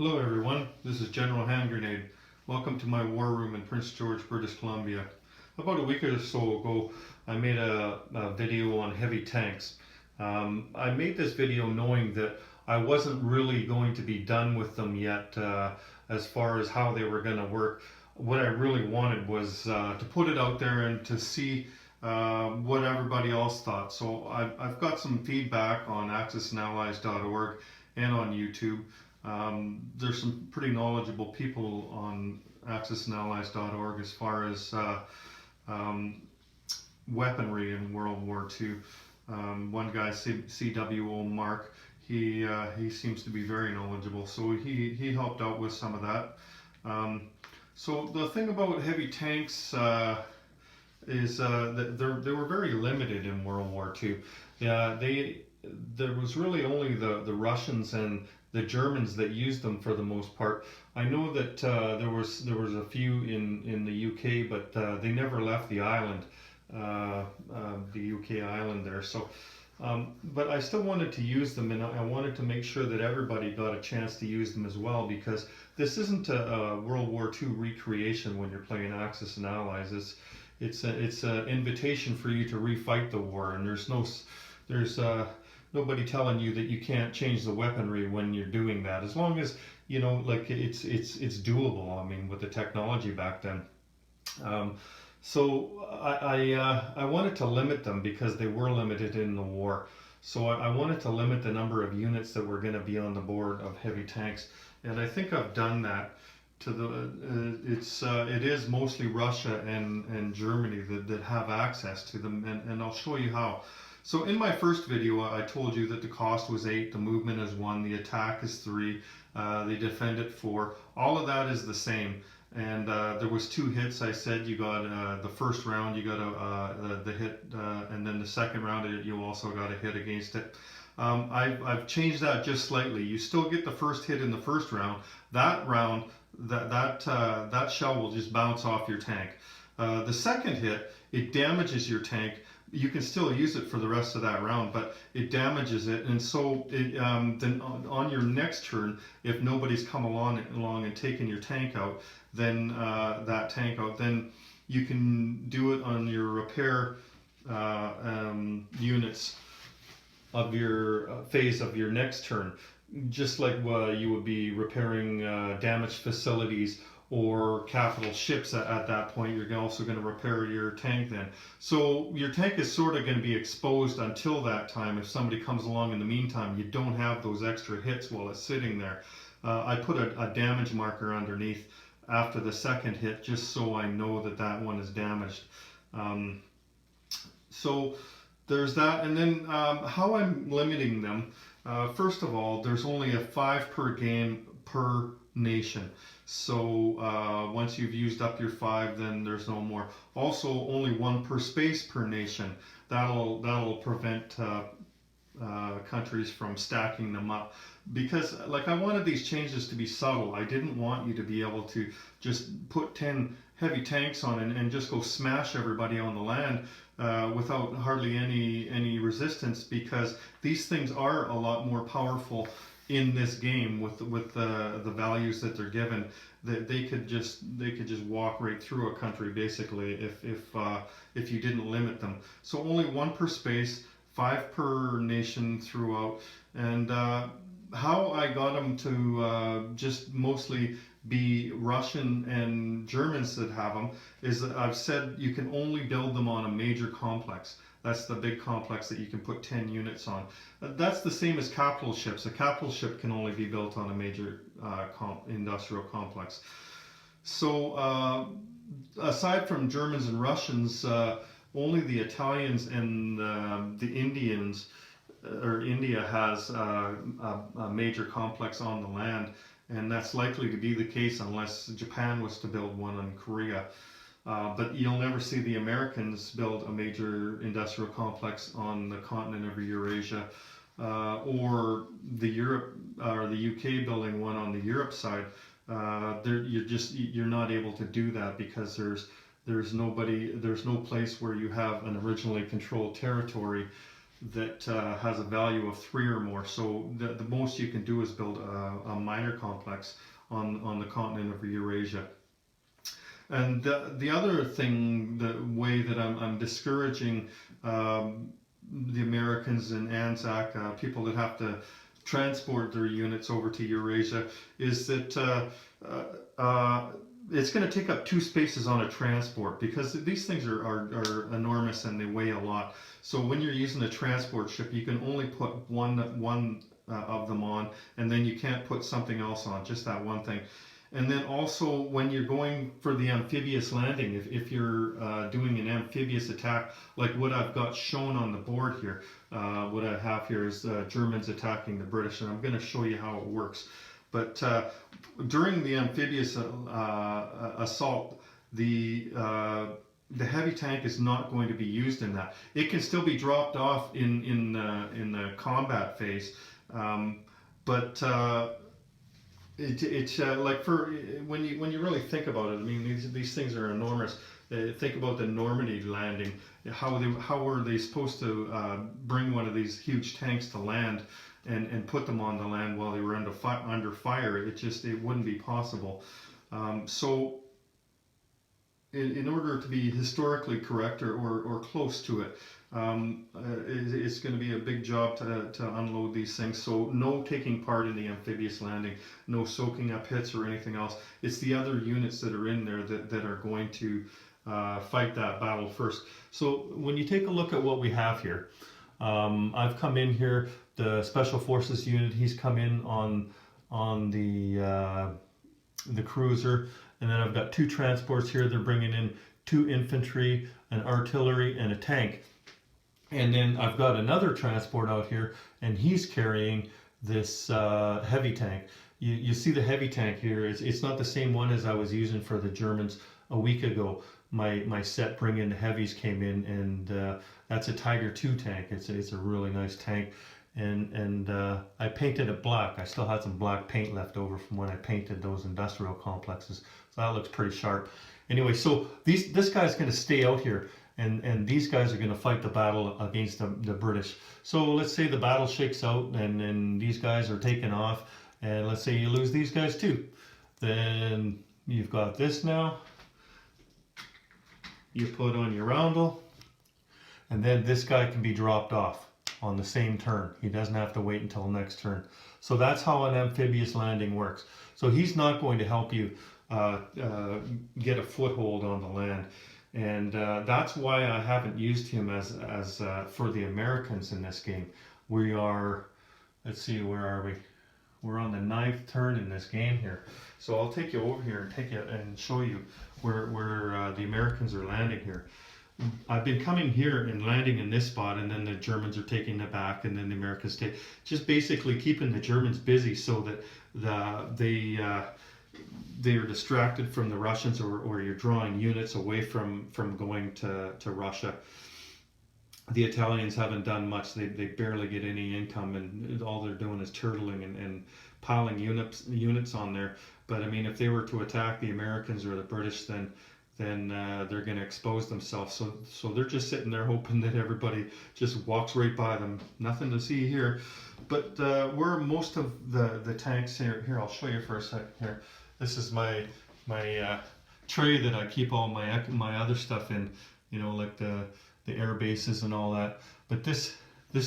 Hello everyone, this is General Hand Grenade. Welcome to my war room in Prince George, British Columbia. About a week or so ago, I made a video on heavy tanks. I made this video knowing that I wasn't really going to be done with them yet as far as how they were going to work. What I really wanted was to put it out there and to see what everybody else thought. So I've got some feedback on AxisandAllies.org and on YouTube. There's some pretty knowledgeable people on AxisandAllies.org as far as um, weaponry in World War II. One guy, CWO Mark, he seems to be very knowledgeable, so he helped out with some of that. So the thing about heavy tanks is that they were very limited in World War II. Yeah, there was really only the Russians and the Germans that used them for the most part. I know that there was a few in the UK, but they never left the island, the UK island there. So, but I still wanted to use them, and I wanted to make sure that everybody got a chance to use them as well, because this isn't a World War II recreation when you're playing Axis and Allies. It's an invitation for you to refight the war, and there's nobody telling you that you can't change the weaponry when you're doing that, as long as like it's doable. I mean, with the technology back then. So I wanted to limit them because they were limited in the war. So I wanted to limit the number of units that were going to be on the board of heavy tanks, and I think I've done that. To the it is mostly Russia and Germany that have access to them, and I'll show you how. So in my first video, I told you that the cost was 8, the movement is 1, the attack is 3, they defend at 4. All of that is the same. And there was 2 hits. I said you got the first round, you got the hit, and then the second round, you also got a hit against it. I've changed that just slightly. You still get the first hit in the first round. That round, that shell will just bounce off your tank. The second hit, it damages your tank. You can still use it for the rest of that round, but it damages it, and so then on your next turn, if nobody's come along and taken your tank out, then then you can do it on your repair units of your phase of your next turn, just like you would be repairing damaged facilities or capital ships at that point. You're also going to repair your tank then. So your tank is sort of going to be exposed until that time. If somebody comes along in the meantime, you don't have those extra hits while it's sitting there. I put a damage marker underneath after the second hit, just so I know that one is damaged. So there's that, and then how I'm limiting them. First of all, there's only a 5 per game per nation. So once you've used up your 5, then there's no more. Also, only 1 per space per nation. That'll prevent countries from stacking them up. Because like I wanted these changes to be subtle. I didn't want you to be able to just put 10 heavy tanks on and just go smash everybody on the land without hardly any resistance, because these things are a lot more powerful in this game with the values that they're given. That they could just walk right through a country basically if you didn't limit them. So only 1 per space, 5 per nation throughout. And how I got them to just mostly be Russian and Germans that have them is that I've said you can only build them on a major complex. That's the big complex that you can put 10 units on. That's the same as capital ships. A capital ship can only be built on a major industrial complex. So aside from Germans and Russians, only the Italians and the Indians, or India, has a major complex on the land, and that's likely to be the case unless Japan was to build one in Korea. But you'll never see the Americans build a major industrial complex on the continent of Eurasia, or the UK building one on the Europe side. You're not able to do that because there's no place where you have an originally controlled territory that has a value of 3 or more. So the most you can do is build a minor complex on the continent of Eurasia. And the other thing, the way that I'm discouraging the Americans and ANZAC, people that have to transport their units over to Eurasia, is that it's going to take up 2 spaces on a transport, because these things are enormous and they weigh a lot. So when you're using a transport ship, you can only put one of them on, and then you can't put something else on, just that one thing. And then also when you're going for the amphibious landing, if you're doing an amphibious attack, like what I've got shown on the board here, what I have here is the Germans attacking the British, and I'm going to show you how it works. But during the amphibious assault, the heavy tank is not going to be used in that. It can still be dropped off in the combat phase, but it's like for when you really think about it. I mean, these things are enormous. Think about the Normandy landing. How were they supposed to bring one of these huge tanks to land and put them on the land while they were under fire? It wouldn't be possible. So in order to be historically correct or close to it, it's going to be a big job to unload these things. So no taking part in the amphibious landing, no soaking up hits or anything else. It's the other units that are in there that are going to fight that battle first. So when you take a look at what we have here, I've come in here, the Special Forces unit, he's come in on the cruiser, and then I've got 2 transports here. They're bringing in 2 infantry, an artillery, and a tank. And then I've got another transport out here, and he's carrying this heavy tank. You see the heavy tank here. It's not the same one as I was using for the Germans a week ago. My set bring in the heavies came in, and that's a Tiger II tank. It's a really nice tank, and I painted it black. I still had some black paint left over from when I painted those industrial complexes, so that looks pretty sharp. Anyway, so this guy's going to stay out here. And these guys are going to fight the battle against the British. So let's say the battle shakes out and these guys are taken off, and let's say you lose these guys too. Then you've got this now. You put on your roundel, and then this guy can be dropped off on the same turn. He doesn't have to wait until the next turn. So that's how an amphibious landing works. So he's not going to help you get a foothold on the land. And that's why I haven't used him as for the Americans in this game. We are, let's see, where are we? We're on the 9th turn in this game here. So I'll take you over here and show you where the Americans are landing here. I've been coming here and landing in this spot, and then the Germans are taking it back, and then the Americans take, just basically keeping the Germans busy so that they are distracted from the Russians, or you're drawing units away from going to Russia. The Italians haven't done much. They barely get any income, and all they're doing is turtling and piling units on there. But I mean, if they were to attack the Americans or the British, then they're going to expose themselves. So they're just sitting there hoping that everybody just walks right by them. Nothing to see here. But where most of the tanks here, I'll show you for a second here. This is my tray that I keep all my other stuff in, like the air bases and all that. But this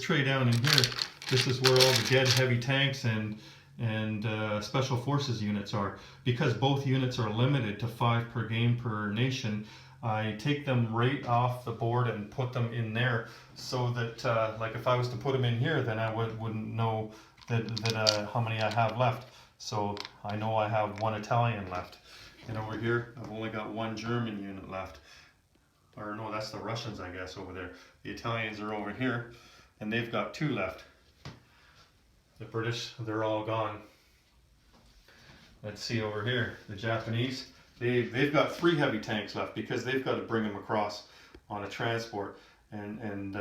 tray down in here, this is where all the dead heavy tanks and Special Forces units are. Because both units are limited to 5 per game per nation, I take them right off the board and put them in there, so that like if I was to put them in here, then I wouldn't know that how many I have left. So I know I have 1 Italian left. And over here, I've only got 1 German unit left. Or no, that's the Russians, I guess, over there. The Italians are over here, and they've got 2 left. The British, they're all gone. Let's see over here, the Japanese, they've got 3 heavy tanks left, because they've got to bring them across on a transport, and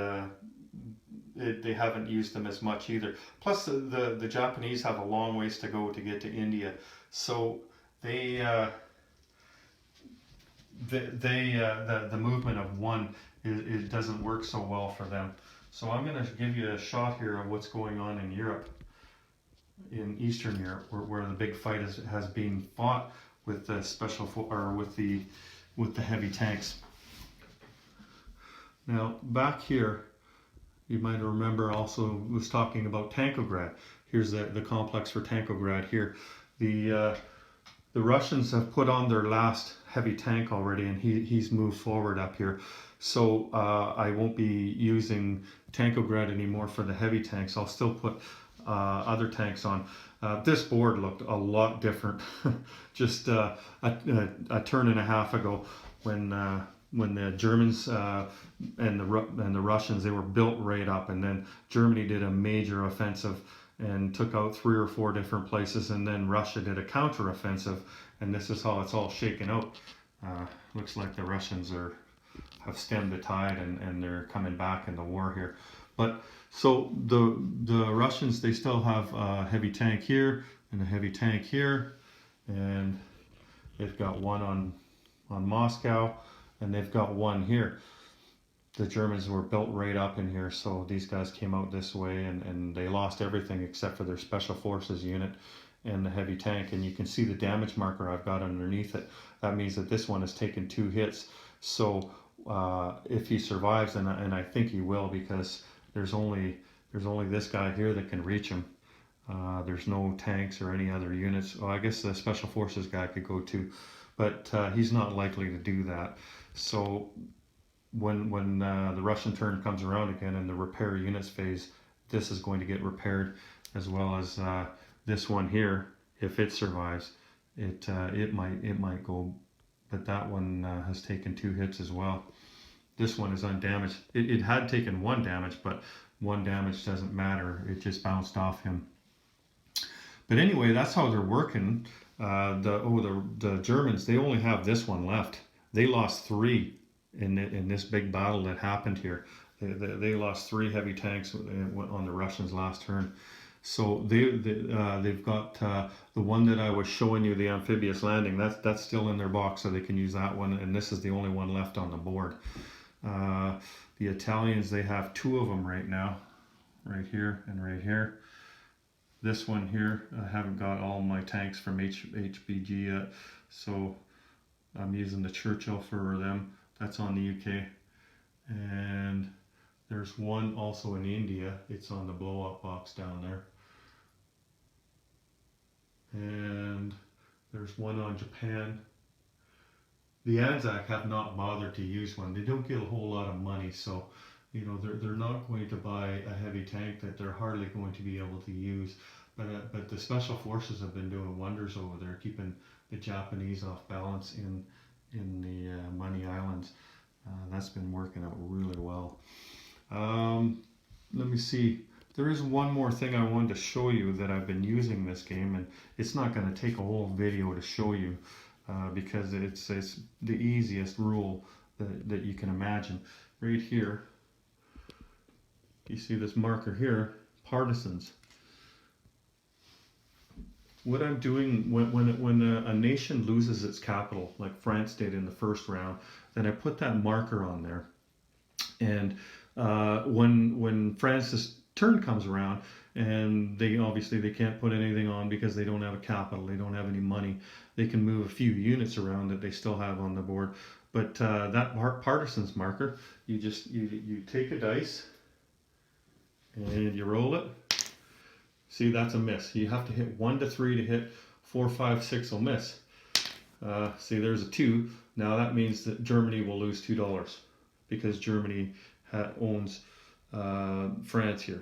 they haven't used them as much either. Plus the Japanese have a long ways to go to get to India, so the movement of 1 it doesn't work so well for them. So I'm going to give you a shot here of what's going on in Europe, in Eastern Europe, where the big fight has been fought with the with the heavy tanks. Now back here, you might remember also was talking about Tankograd. Here's the complex for Tankograd here. The Russians have put on their last heavy tank already, and he's moved forward up here. So I won't be using Tankograd anymore for the heavy tanks. I'll still put other tanks on. This board looked a lot different just a turn and a half ago when the Germans and the Russians, they were built right up, and then Germany did a major offensive and took out 3 or 4 different places, and then Russia did a counter-offensive, and this is how it's all shaken out. Looks like the Russians have stemmed the tide, and they're coming back in the war here. But so the Russians, they still have a heavy tank here and a heavy tank here, and they've got one on Moscow, and they've got one here. The Germans were built right up in here, so these guys came out this way, and they lost everything except for their special forces unit and the heavy tank. And you can see the damage marker I've got underneath it. That means that this one has taken 2 hits. So if he survives, and I think he will, because there's only this guy here that can reach him. There's no tanks or any other units. Well, I guess the special forces guy could go too, but he's not likely to do that. So when the Russian turn comes around again in the repair units phase, this is going to get repaired, as well as this one here. If it survives, it might go, but that one has taken 2 hits as well. This one is undamaged. It had taken 1 damage, but 1 damage doesn't matter. It just bounced off him. But anyway, that's how they're working. The Germans, they only have this one left. They lost 3 in this big battle that happened here. They lost 3 heavy tanks on the Russians last turn. So they've got the one that I was showing you, the amphibious landing. That's still in their box, so they can use that one. And this is the only one left on the board. The Italians, they have 2 of them right now, right here and right here. This one here, I haven't got all my tanks from HBG yet, so I'm using the Churchill for them. That's on the UK. And there's one also in India. It's on the blow-up box down there. And there's one on Japan. The Anzac have not bothered to use one. They don't get a whole lot of money, so you know they're not going to buy a heavy tank that they're hardly going to be able to use. But the special forces have been doing wonders over there, keeping the Japanese off balance in the Money Islands. That's been working out really well. Let me see. There is one more thing I wanted to show you that I've been using this game, and it's not going to take a whole video to show you. Because it's the easiest rule that you can imagine. Right here, you see this marker here, Partisans. What I'm doing when a nation loses its capital, like France did in the first round, then I put that marker on there. And when France's turn comes around, and they can't put anything on because they don't have a capital, they don't have any money. They can move a few units around that they still have on the board. But that Partisans marker, you take a dice and you roll it. See, that's a miss. You have to hit 1 to 3 to hit. 4, 5, 6 will miss. See, there's a 2. Now that means that Germany will lose $2 because Germany owns France here.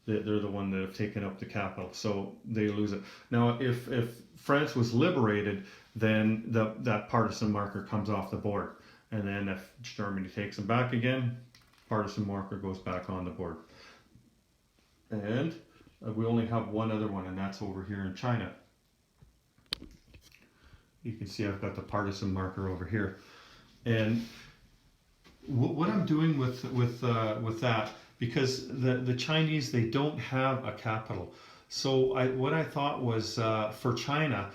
They're the one that have taken up the capital, so they lose it. Now, if France was liberated, then that partisan marker comes off the board. And then if Germany takes them back again, partisan marker goes back on the board. And we only have one other one, and that's over here in China. You can see I've got the partisan marker over here. And what I'm doing with that, because the Chinese, they don't have a capital. So what I thought was for China,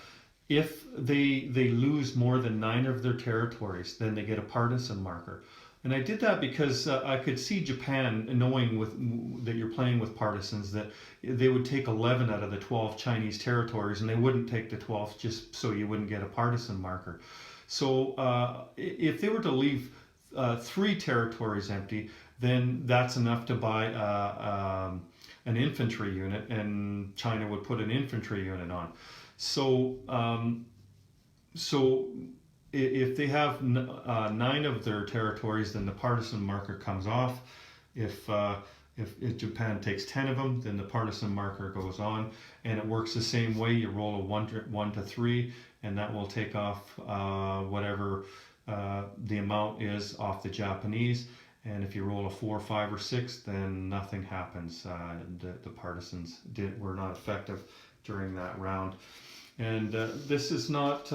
if they lose more than 9 of their territories, then they get a partisan marker. And I did that because I could see Japan, knowing that you're playing with partisans, that they would take 11 out of the 12 Chinese territories, and they wouldn't take the 12th just so you wouldn't get a partisan marker. So if they were to leave 3 territories empty, then that's enough to buy an infantry unit, and China would put an infantry unit on. So so if they have 9 of their territories, then the partisan marker comes off. If Japan takes 10 of them, then the partisan marker goes on, and it works the same way. You roll a 1 to 3, and that will take off whatever the amount is off the Japanese. And if you roll a 4, 5, or 6, then nothing happens. The partisans were not effective during that round. And this is not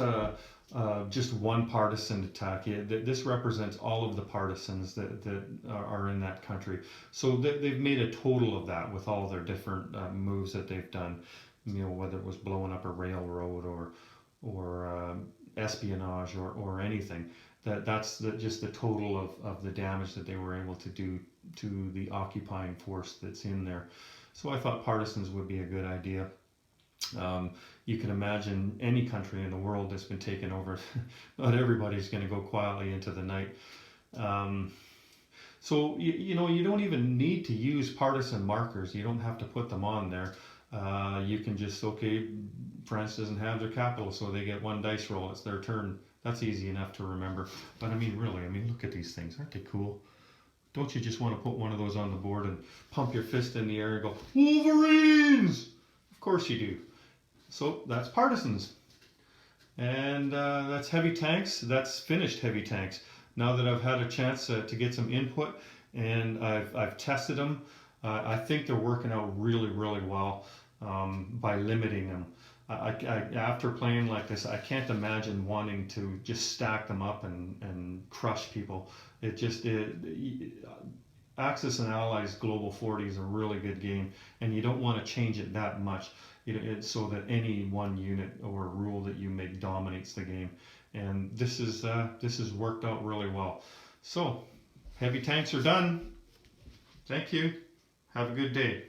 just one partisan attack. This represents all of the partisans that are in that country. So they've made a total of that with all their different moves that they've done. You know, whether it was blowing up a railroad or espionage or anything. That's just the total of the damage that they were able to do to the occupying force that's in there. So I thought partisans would be a good idea. You can imagine any country in the world that's been taken over. Not everybody's going to go quietly into the night. So you know, you don't even need to use partisan markers. You don't have to put them on there. You can just, okay, France doesn't have their capital, so they get 1 dice roll. It's their turn. That's easy enough to remember. But I mean, really, I mean, look at these things. Aren't they cool? Don't you just want to put one of those on the board and pump your fist in the air and go, Wolverines? Of course you do. So that's partisans. And that's heavy tanks. That's finished heavy tanks. Now that I've had a chance to get some input and I've tested them, I think they're working out really, really well by limiting them. After playing like this, I can't imagine wanting to just stack them up and crush people. Axis and Allies Global 40 is a really good game, and you don't want to change it that much. So that any one unit or rule that you make dominates the game. And this has worked out really well. So heavy tanks are done. Thank you. Have a good day.